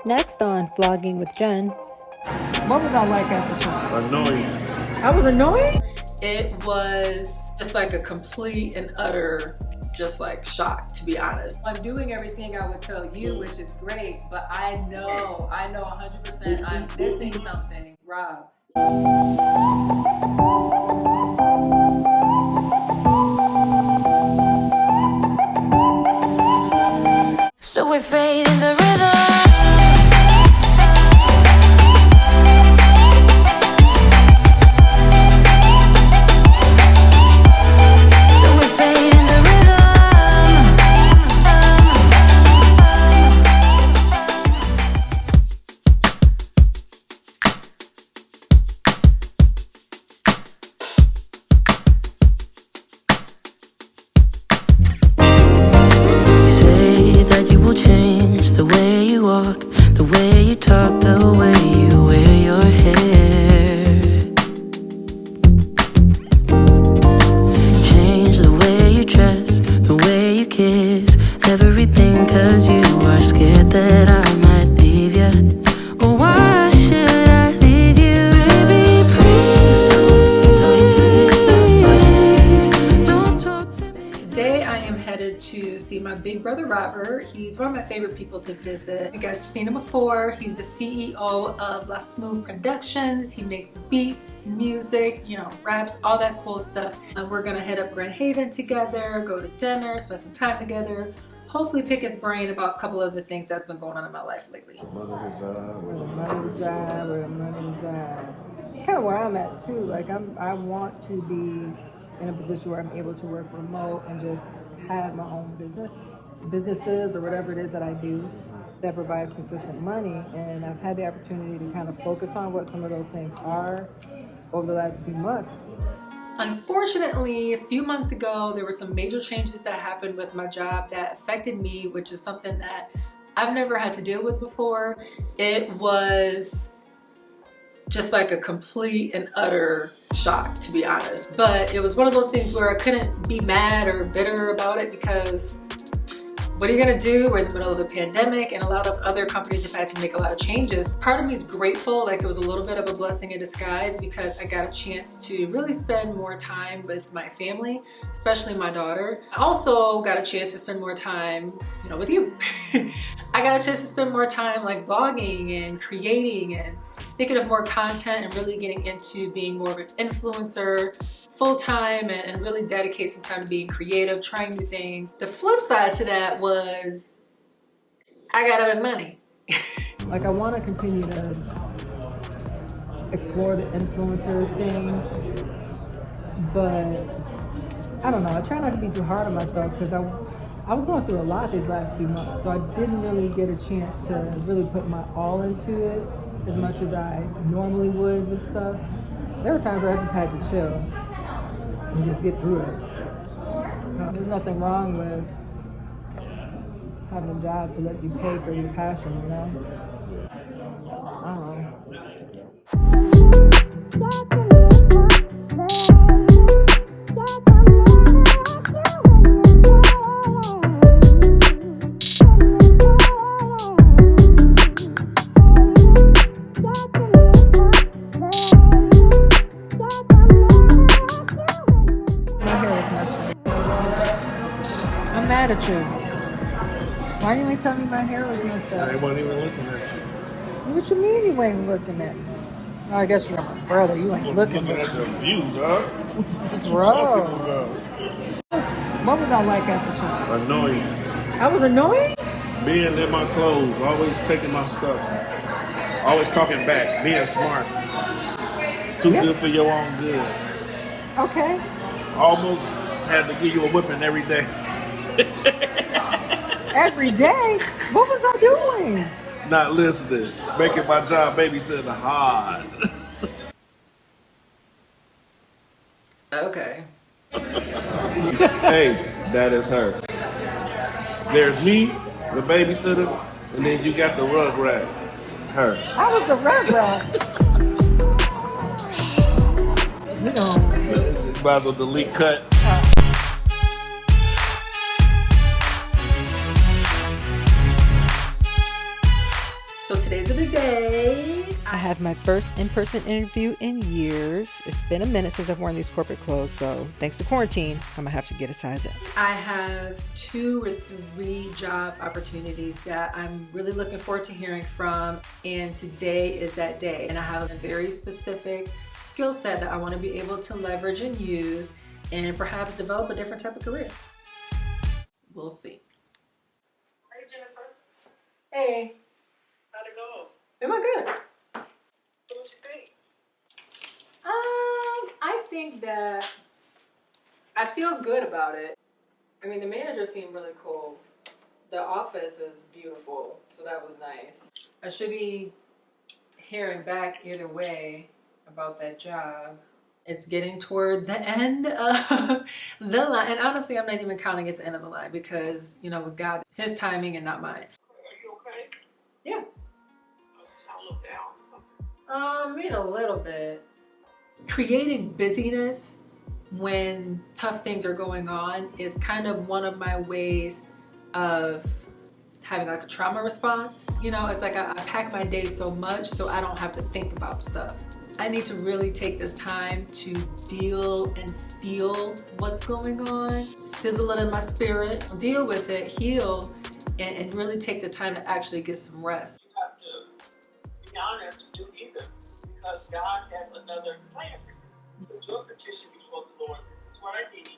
Next on Vlogging with Jen. What was I like as a child? Annoying. I was annoying? It was just like a complete and utter just like shock, to be honest. I'm doing everything I would tell you, which is great, but I know 100% I'm missing something, Rob. So we fade in the rhythm. Change the way you walk, the way you talk, the way you wear your hair. Change the way you dress, the way you kiss, everything, 'cause you are scared that I might leave you. Well, why should I leave you? Baby, please don't talk to me. Today I am headed to see my big brother Robert. He's one of my favorite people to visit. You guys have seen him before. He's the CEO of La Smooth Productions. He makes beats, music, you know, raps, all that cool stuff. We're gonna head up Grand Haven together, go to dinner, spend some time together. Hopefully pick his brain about a couple of the things that's been going on in my life lately. Where the money reside. It's kind of where I'm at too. Like I want to be in a position where I'm able to work remote and just have my own businesses or whatever it is that I do that provides consistent money. And I've had the opportunity to kind of focus on what some of those things are over the last few months. Unfortunately, a few months ago, there were some major changes that happened with my job that affected me, which is something that I've never had to deal with before. It was just like a complete and utter shock, to be honest. But it was one of those things where I couldn't be mad or bitter about it, because what are you gonna do? We're in the middle of a pandemic and a lot of other companies have had to make a lot of changes. Part of me is grateful, like it was a little bit of a blessing in disguise, because I got a chance to really spend more time with my family, especially my daughter. I also got a chance to spend more time, you know, with you. I got a chance to spend more time like blogging and creating and thinking of more content and really getting into being more of an influencer full-time and really dedicate some time to being creative, trying new things. The flip side to that was I gotta make money. Like I want to continue to explore the influencer thing, but I don't know. I try not to be too hard on myself, because I was going through a lot these last few months, so I didn't really get a chance to really put my all into it as much as I normally would with stuff. There were times where I just had to chill and just get through it. There's nothing wrong with having a job to let you pay for your passion, you know? I don't know. Mad at you. Why didn't you tell me my hair was messed up? I wasn't even looking at you. What you mean you ain't looking at me? Oh, I guess you're my brother. You ain't looking at the views, huh? Bro. What was I like as a child? Annoying. I was annoying? Being in my clothes, always taking my stuff, always talking back, being smart. Too good for your own good. Okay. Almost had to give you a whipping every day. Every day? What was I doing? Not listening, making my job babysitting hard. Okay. Hey, that is her. There's me, the babysitter, and then you got the rugrat. Her. I was the rugrat. You know. Might as well delete cut. So today's the big day. I have my first in-person interview in years. It's been a minute since I've worn these corporate clothes, so thanks to quarantine, I'm gonna have to get a size up. I have 2 or 3 job opportunities that I'm really looking forward to hearing from, and today is that day. And I have a very specific skill set that I want to be able to leverage and use and perhaps develop a different type of career. We'll see. Hey Jennifer, Hey, how'd it go? am I good? What you think? I think that I feel good about it. I mean, the manager seemed really cool. The office is beautiful, so that was nice. I should be hearing back either way about that job. It's getting toward the end of the line, and honestly, I'm not even counting at the end of the line because, you know, with God, His timing and not mine. Are you okay? Yeah. I look down or something. I mean, a little bit. Creating busyness when tough things are going on is kind of one of my ways of having like a trauma response. You know, it's like I pack my day so much so I don't have to think about stuff. I need to really take this time to deal and feel what's going on, sizzle it in my spirit, deal with it, heal, and really take the time to actually get some rest. You have to be honest with you either, because God has another plan for you. Put your petition before the Lord. This is what I need,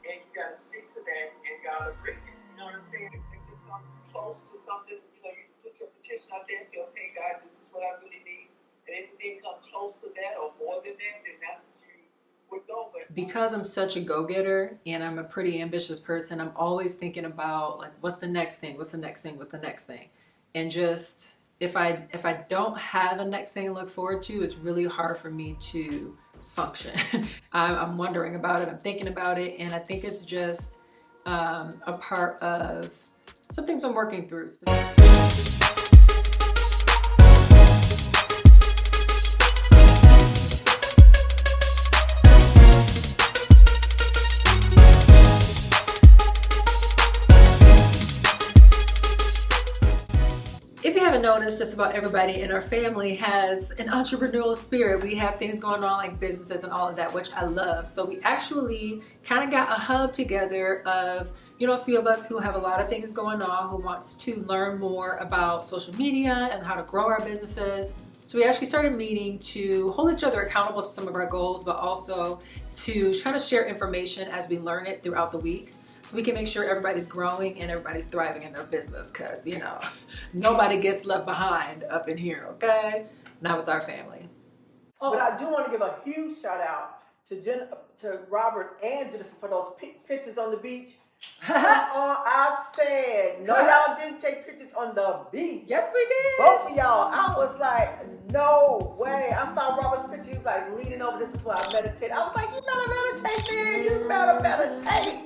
and you got to stick to that, and God will bring it. You know what I'm saying? If it comes close to something, you know, you put your petition out there and say, okay, God, this is what I really need. And anything comes close to that or more than that, then that's what you would go with. Because I'm such a go-getter and I'm a pretty ambitious person, I'm always thinking about like, what's the next thing? What's the next thing? What's the next thing? And just if I don't have a next thing to look forward to, it's really hard for me to function. I'm wondering about it. I'm thinking about it, and I think it's just a part of some things I'm working through. If you haven't noticed, just about everybody in our family has an entrepreneurial spirit. We have things going on like businesses and all of that, which I love. So we actually kind of got a hub together of, you know, a few of us who have a lot of things going on, who wants to learn more about social media and how to grow our businesses. So we actually started meeting to hold each other accountable to some of our goals, but also to try to share information as we learn it throughout the weeks, so we can make sure everybody's growing and everybody's thriving in their business, because, you know, nobody gets left behind up in here, okay? Not with our family. But I do want to give a huge shout out to Robert and Jennifer for those pictures on the beach. I said, no, y'all didn't take pictures on the beach. Yes, we did. Both of y'all. I was like, no way. I saw Robert's picture. He was like leaning over. This is where I meditate. I was like, you better meditate, man. You better meditate.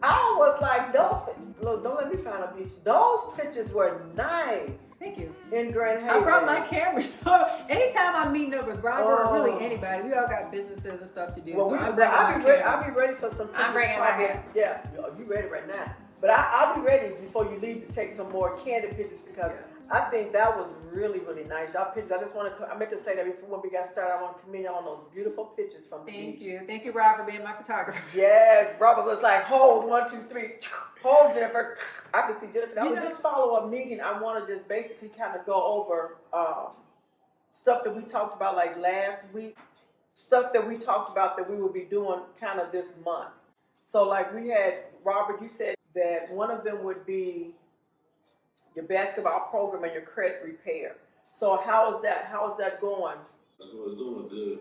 I was like, look, don't let me find a beach. Those pictures were nice. Thank you. In Grand Haven. I brought my camera. Anytime I'm meeting up with Robert or really anybody, we all got businesses and stuff to do. Well, so I'll be ready for some pictures. I'm bringing my hair. Yeah, you ready right now. But I'll be ready before you leave to take some more candid pictures, because I think that was really, really nice. Y'all pictures, I meant to say that before when we got started, I want to commend y'all on those beautiful pictures from the beach. Thank you, Rob, for being my photographer. Yes, Robert was like, hold, 1, 2, 3, hold, Jennifer. I can see Jennifer. That was this follow-up meeting. I want to just basically kind of go over stuff that we talked about like last week, stuff that we talked about that we will be doing kind of this month. So like we had, Robert, you said that one of them would be your basketball program and your credit repair. So how is that going? It's doing good.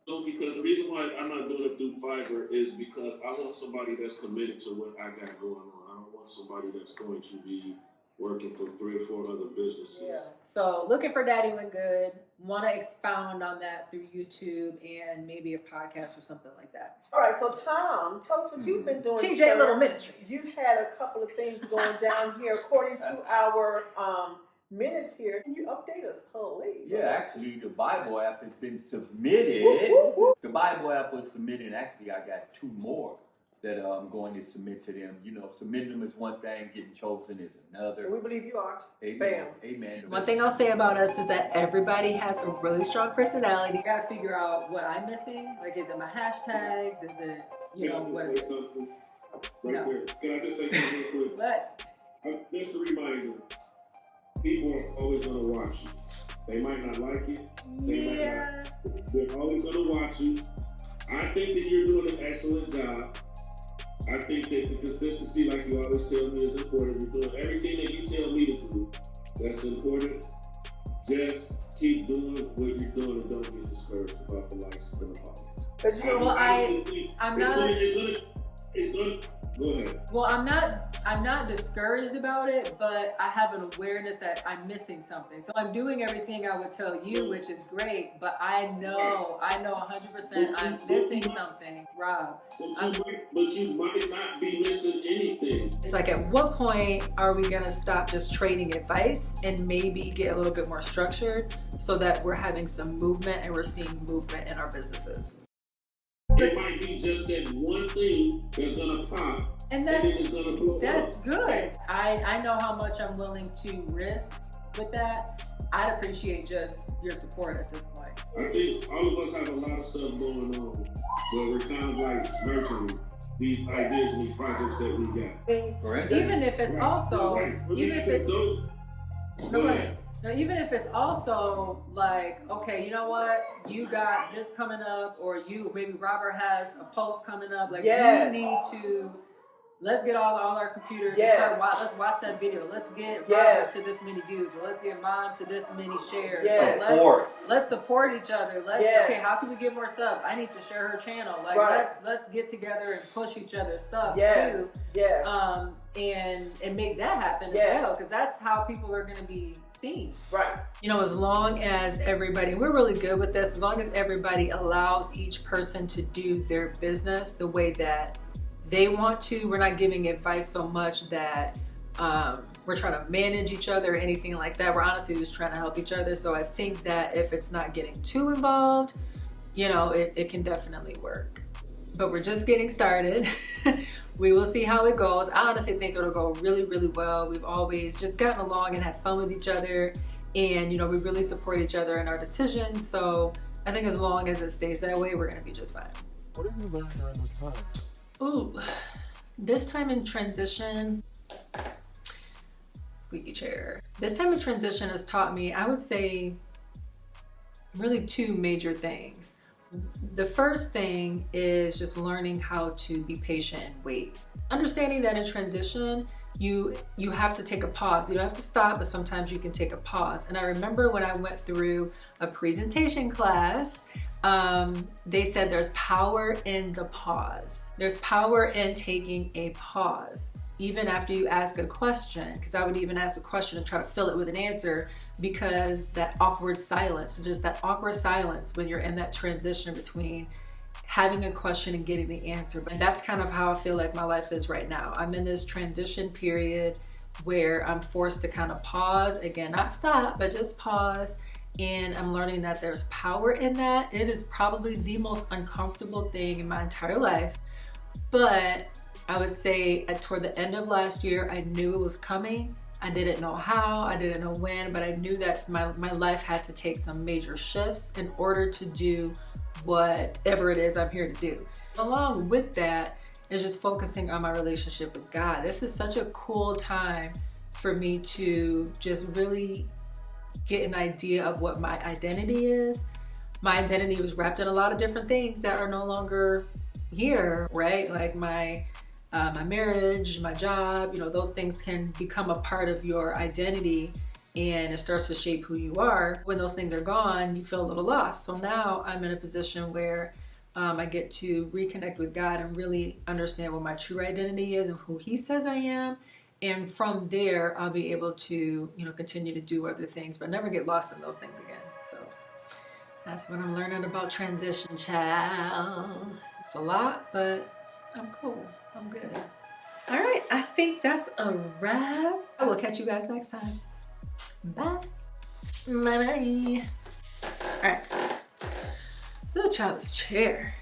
So because the reason why I'm not doing it through Fiverr is because I want somebody that's committed to what I got going on. I don't want somebody that's going to be working for 3 or 4 other businesses. Yeah. So looking for Daddy Went Good. Want to expound on that through YouTube and maybe a podcast or something like that. All right, so Tom, tell us what you've been doing. TJ Little Ministries. You've had a couple of things going down here according to our minutes here. Can you update us, please? Yeah, actually, the Bible app has been submitted. Woo, woo, woo. The Bible app was submitted, and actually, I got 2 more that I'm going to submit to them. You know, submitting them is one thing, getting chosen is another. We believe you are. Amen. Bam. Amen. One thing I'll say about us is that everybody has a really strong personality. I gotta figure out what I'm missing. Like, is it my hashtags? Is it, you know, Can I what? just say something right No. there? Can I just say something real quick? What? Just a reminder, people are always going to watch you. They might not like it. They might not. They're always going to watch you. I think that you're doing an excellent job. I think that the consistency, like you always tell me, is important. You're doing everything that you tell me to do. That's important. Just keep doing what you're doing and don't get discouraged about the likes and the followers. But you know, Well, I'm not. It's gonna. Go ahead. Well, I'm not discouraged about it, but I have an awareness that I'm missing something. So I'm doing everything I would tell you, which is great, but I know 100% I'm missing something, Rob. But you might not be missing anything. It's like, at what point are we gonna stop just trading advice and maybe get a little bit more structured so that we're having some movement and we're seeing movement in our businesses? It might be just that one thing that's gonna pop, And then it's gonna blow that's up. good. I know how much I'm willing to risk with that. I'd appreciate just your support at this point. I think all of us have a lot of stuff going on, but we're kind of like nurturing these ideas and these projects that we got. Correct. Even if it's also, Right. even if it's, those, no, go go ahead. ahead. Now, even if it's also like, okay, you know what, you got this coming up, or maybe Robert has a post coming up, like, Yes. you need to, let's get all our computers Yes. and let's watch that video. Let's get Yes. Robert to this many views, or let's get Mom to this many shares. Yes. So let's support each other. Yes. Okay, how can we get more subs? I need to share her channel. Like, Right. let's get together and push each other's stuff Yes. too. Yes. And make that happen Yes. as well, because that's how people are going to be seen. Right. You know, as long as everybody, we're really good with this, as long as everybody allows each person to do their business the way that they want to, we're not giving advice so much that we're trying to manage each other or anything like that. We're honestly just trying to help each other. So I think that if it's not getting too involved, you know, it can definitely work. But we're just getting started. We will see how it goes. I honestly think it'll go really, really well. We've always just gotten along and had fun with each other. And, you know, we really support each other in our decisions. So I think as long as it stays that way, we're going to be just fine. What have you learned during this time? Ooh, this time in transition, squeaky chair. This time of transition has taught me, I would say, really two major things. The first thing is just learning how to be patient and wait. Understanding that in transition, you have to take a pause. You don't have to stop, but sometimes you can take a pause. And I remember when I went through a presentation class, they said there's power in the pause. There's power in taking a pause. Even after you ask a question, because I would even ask a question and try to fill it with an answer, because that awkward silence, there's that awkward silence when you're in that transition between having a question and getting the answer. But that's kind of how I feel like my life is right now. I'm in this transition period where I'm forced to kind of pause, again, not stop, but just pause. And I'm learning that there's power in that. It is probably the most uncomfortable thing in my entire life. But I would say toward the end of last year, I knew it was coming. I didn't know how, I didn't know when, but I knew that my life had to take some major shifts in order to do whatever it is I'm here to do. Along with that is just focusing on my relationship with God. This is such a cool time for me to just really get an idea of what my identity is. My identity was wrapped in a lot of different things that are no longer here, right? Like my marriage, my job, you know, those things can become a part of your identity and it starts to shape who you are. When those things are gone, you feel a little lost. So now I'm in a position where I get to reconnect with God and really understand what my true identity is and who He says I am. And from there, I'll be able to, you know, continue to do other things, but never get lost in those things again. So that's what I'm learning about transition, child. It's a lot, but I'm cool. I'm good. All right, I think that's a wrap. I will catch you guys next time. Bye. Bye-bye. All right. Ooh, child, this chair.